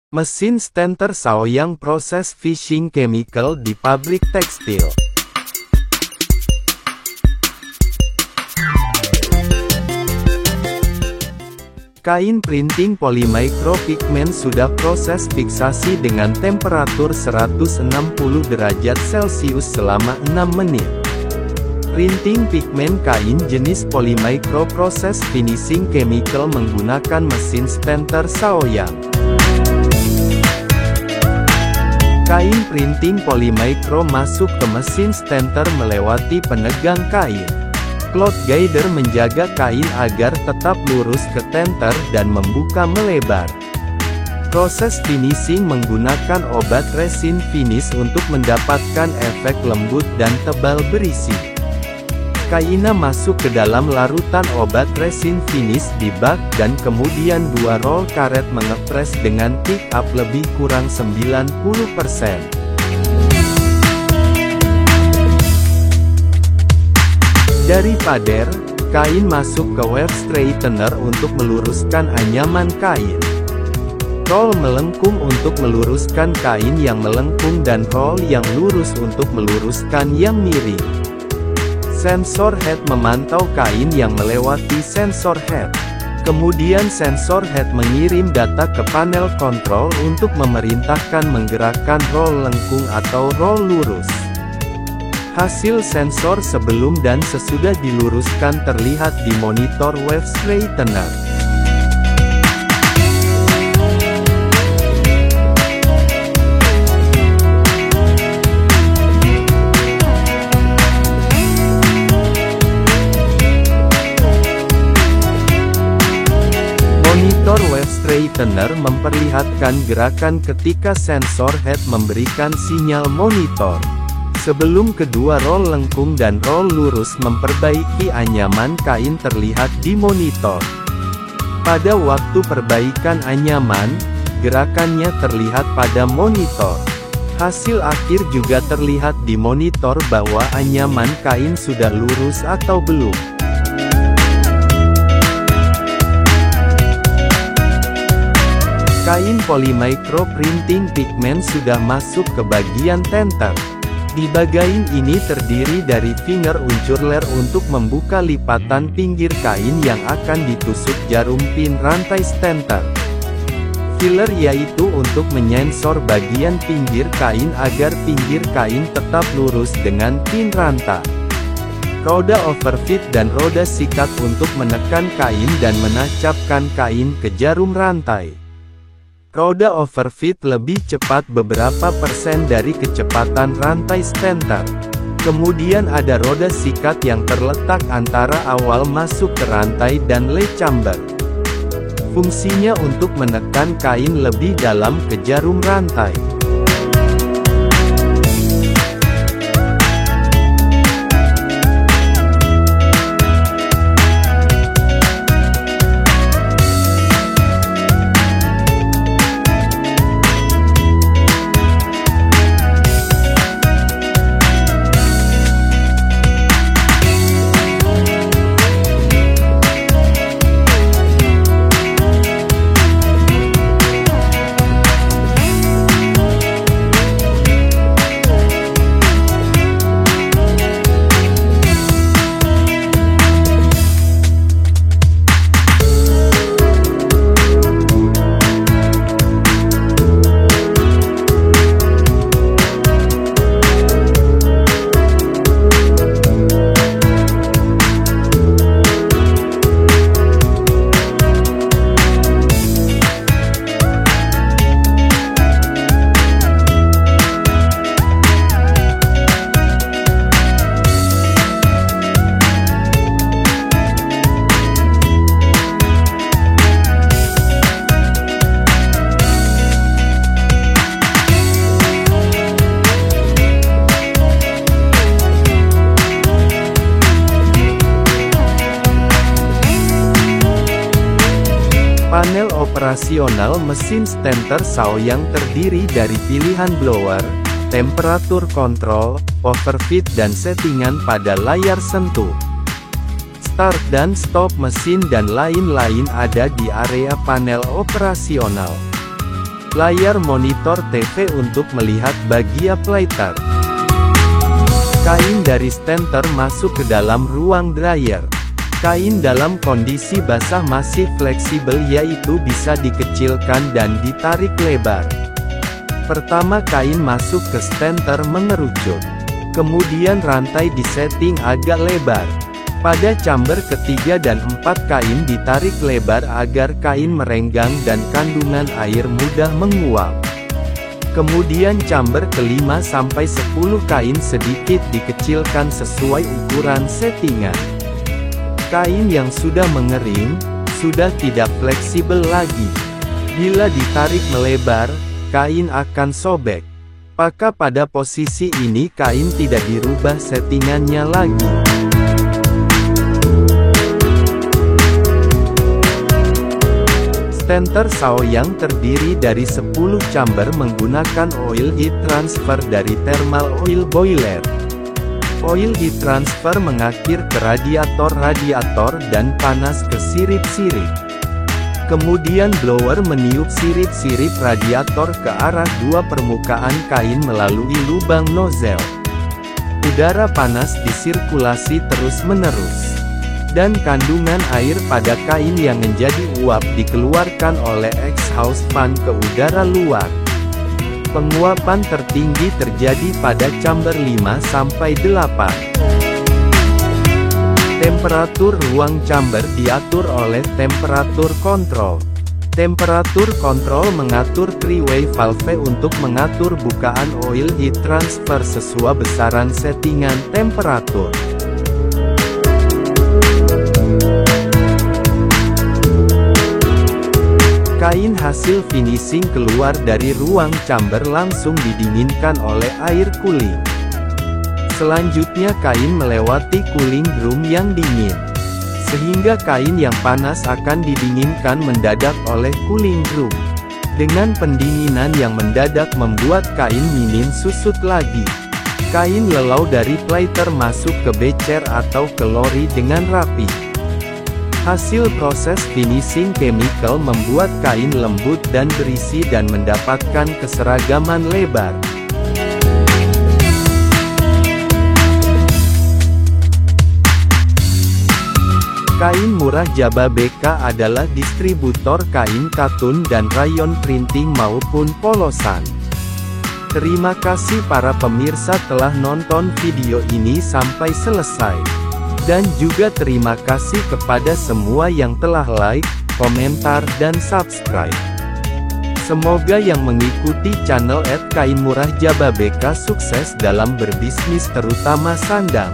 Mesin stanter Shaoyang proses finishing chemical di pabrik tekstil. Kain printing polymicro pigment sudah proses fiksasi dengan temperatur 160 derajat Celcius selama 6 menit. Printing pigment kain jenis polymicro proses finishing chemical menggunakan mesin stanter Shaoyang. Kain printing polymicro masuk ke mesin stanter melewati penegang kain. Cloth guider menjaga kain agar tetap lurus ke tenter dan membuka melebar. Proses finishing menggunakan obat resin finish untuk mendapatkan efek lembut dan tebal berisi. Kainnya masuk ke dalam larutan obat resin finish di bak dan kemudian dua roll karet mengepres dengan pick up lebih kurang 90%. Dari pader, kain masuk ke wave straightener untuk meluruskan anyaman kain. Roll melengkung untuk meluruskan kain yang melengkung dan roll yang lurus untuk meluruskan yang miring. Sensor head memantau kain yang melewati sensor head. Kemudian sensor head mengirim data ke panel kontrol untuk memerintahkan menggerakkan roll lengkung atau roll lurus. Hasil sensor sebelum dan sesudah diluruskan terlihat di monitor wave straightener. Monitor wave straightener memperlihatkan gerakan ketika sensor head memberikan sinyal monitor. Sebelum kedua roll lengkung dan roll lurus memperbaiki anyaman kain terlihat di monitor. Pada waktu perbaikan anyaman, gerakannya terlihat pada monitor. Hasil akhir juga terlihat di monitor bahwa anyaman kain sudah lurus atau belum. Kain polymicro printing pigment sudah masuk ke bagian tenter. Di bagian ini terdiri dari finger unculer untuk membuka lipatan pinggir kain yang akan ditusuk jarum pin rantai stanter. Filler yaitu untuk menyensor bagian pinggir kain agar pinggir kain tetap lurus dengan pin rantai. Roda overfit dan roda sikat untuk menekan kain dan menancapkan kain ke jarum rantai. Roda overfit lebih cepat beberapa persen dari kecepatan rantai stanter. Kemudian ada roda sikat yang terletak antara awal masuk ke rantai dan lay chamber. Fungsinya untuk menekan kain lebih dalam ke jarum rantai. Panel operasional mesin stanter Shaoyang terdiri dari pilihan blower, temperatur kontrol, overfit dan settingan pada layar sentuh. Start dan stop mesin dan lain-lain ada di area panel operasional. layar monitor TV untuk melihat bagian plater. Kain dari Stentor masuk ke dalam ruang dryer. Kain dalam kondisi basah masih fleksibel, yaitu bisa dikecilkan dan ditarik lebar. Pertama kain masuk ke Stentor mengerucut. Kemudian rantai disetting agak lebar. Pada chamber ketiga dan empat kain ditarik lebar agar kain merenggang dan kandungan air mudah menguap. Kemudian chamber kelima sampai 10 kain sedikit dikecilkan sesuai ukuran settingan. Kain yang sudah mengering, sudah tidak fleksibel lagi. Bila ditarik melebar, kain akan sobek. Maka pada posisi ini kain tidak dirubah settingannya lagi. Stentor Saoyang terdiri dari 10 chamber menggunakan oil heat transfer dari thermal oil boiler. Oil heat transfer mengalir ke radiator dan panas ke sirip-sirip. Kemudian blower meniup sirip-sirip radiator ke arah dua permukaan kain melalui lubang nozzle. Udara panas disirkulasi terus-menerus. Dan kandungan air pada kain yang menjadi uap dikeluarkan oleh exhaust fan ke udara luar. Penguapan tertinggi terjadi pada chamber 5-8. Temperatur ruang chamber diatur oleh temperatur kontrol. Temperatur kontrol mengatur three-way valve untuk mengatur bukaan oil heat transfer sesuai besaran settingan temperatur. Kain hasil finishing keluar dari ruang chamber langsung didinginkan oleh air cooling. Selanjutnya kain melewati cooling room yang dingin. Sehingga kain yang panas akan didinginkan mendadak oleh cooling room. Dengan pendinginan yang mendadak membuat kain minim susut lagi. Kain lelau dari plater masuk ke becer atau ke lori dengan rapi. Hasil proses finishing chemical membuat kain lembut dan berisi dan mendapatkan keseragaman lebar. Kain Murah Jababeka adalah distributor kain katun dan rayon printing maupun polosan. Terima kasih para pemirsa telah nonton video ini sampai selesai. Dan juga terima kasih kepada semua yang telah like, komentar dan subscribe. Semoga yang mengikuti channel @kainmurahjababeka sukses dalam berbisnis terutama sandang.